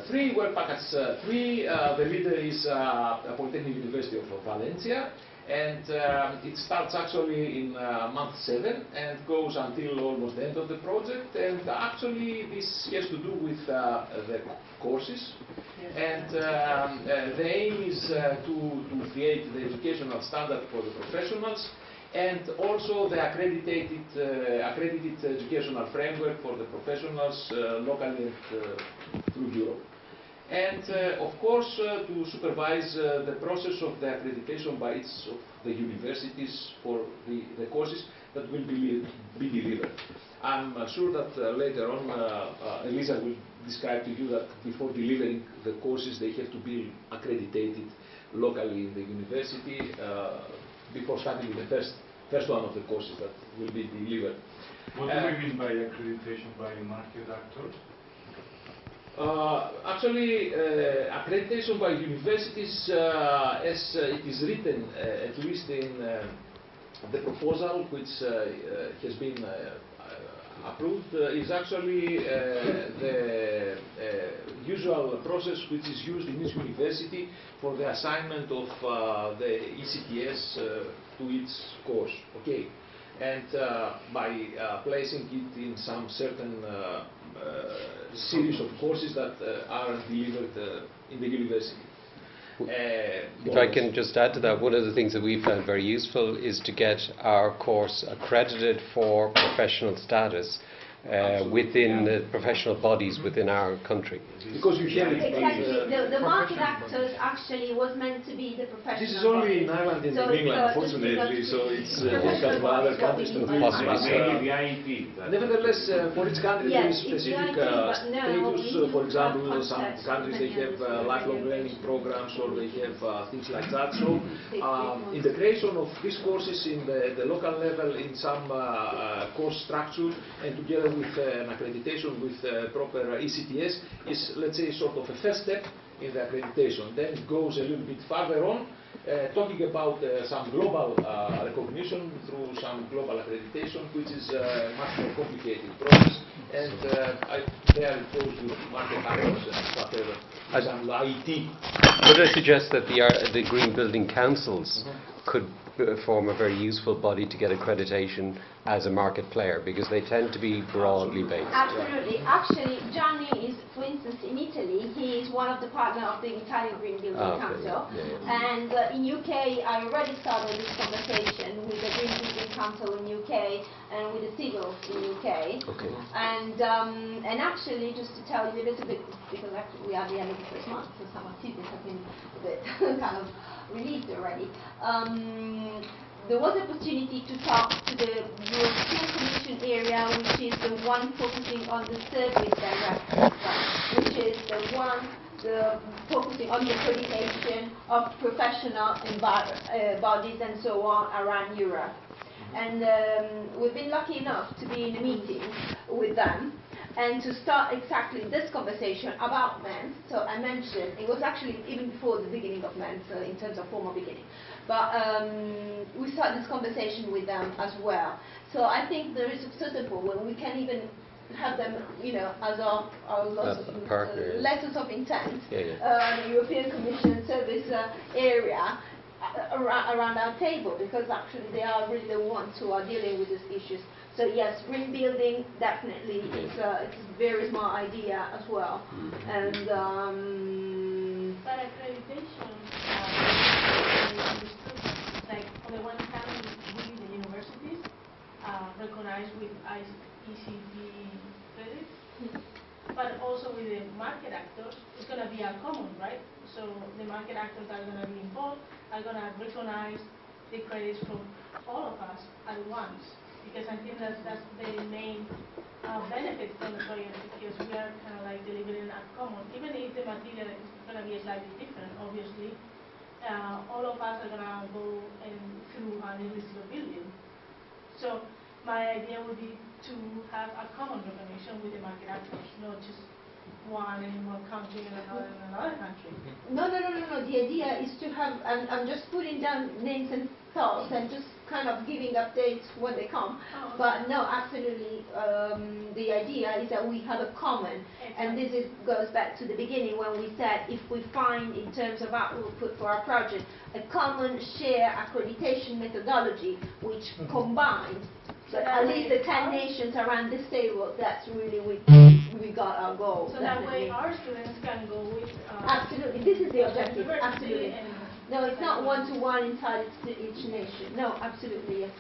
3. Well, package 3, the leader is Polytechnic University of Valencia, and it starts actually in month 7 and goes until almost the end of the project. And actually, this has to do with the courses. And the aim is to create the educational standard for the professionals, and also the accredited educational framework for the professionals locally and through Europe. And of course, to supervise the process of the accreditation by each of the universities for the courses that will be delivered. I'm sure that later on Elisa will describe to you that before delivering the courses they have to be accredited locally in the university before starting with the first one of the courses that will be delivered. What do we mean by accreditation by market actors? Actually, accreditation by universities, as it is written, at least in the proposal which has been approved, is actually the usual process which is used in each university for the assignment of the ECTS to its course. Okay. And by placing it in some certain series of courses that are delivered in the university. If I can just add to that, one of the things that we found very useful is to get our course accredited for professional status within the professional bodies within our country. Because you hear it. Exactly. The market actors actually was meant to be the professional. This is only in Ireland and in England, unfortunately, so it's difficult for other countries to do it. Nevertheless, for each country there is specific status. For example, some countries they have lifelong learning programs, or they have things like that. So the creation of these courses in the local level in some course structure, and together with an accreditation with proper ECTS, is, let's say, sort of a first step in the accreditation. Then it goes a little bit further on, talking about some global recognition through some global accreditation, which is a much more complicated process. And there it goes with market actors and whatever, some IT. Would I suggest that the Green Building Councils could form a very useful body to get accreditation as a market player, because they tend to be broadly based. Absolutely. Actually, Gianni is, for instance, in Italy, he is one of the partners of the Italian Green Building Council. And in UK, I already started this conversation with the Green Building Council in UK and with the civils in UK. Okay. And actually, just to tell you a little bit, because actually we are at the end of the first month, so some activities have been a bit kind of released already. There was an opportunity to talk to the European Commission area, which is the one focusing on the service directive, which is the one focusing on the accreditation of professional bodies and so on around Europe. And we've been lucky enough to be in a meeting with them and to start exactly this conversation about MENS. So I mentioned, it was actually even before the beginning of MENS, in terms of formal beginning. But we started this conversation with them as well. So I think there is a certain point when we can even have them, you know, as our letters of intent, European Commission service area, around our table, because actually they are really the ones who are dealing with these issues. So yes, green building definitely it's a very smart idea as well. And but accreditation, like on the one hand, we the universities recognized with ECT credits, but also with the market actors, it's going to be a common, right? So the market actors that are going to be involved are going to recognize the credits from all of us at once, because I think that's the main benefit from the project, because we are kind of like delivering a common, even if the material is going to be slightly different, obviously, all of us are going to go through an invisible building. So my idea would be to have a common recognition with the market actors, not just one in one country and another in another country. No. The idea is to have, I'm just putting down names and thoughts and just kind of giving updates when they come. Oh, okay. But no, absolutely, the idea is that we have a common, and this goes back to the beginning when we said if we find, in terms of output for our project, a common share accreditation methodology which combines at least the 10 nations around this table, that's really we got our goal. So that way definitely. our students can go with... Absolutely, this is the objective, university absolutely. and- No, it's not one-to-one inside each nation. No, absolutely, yes.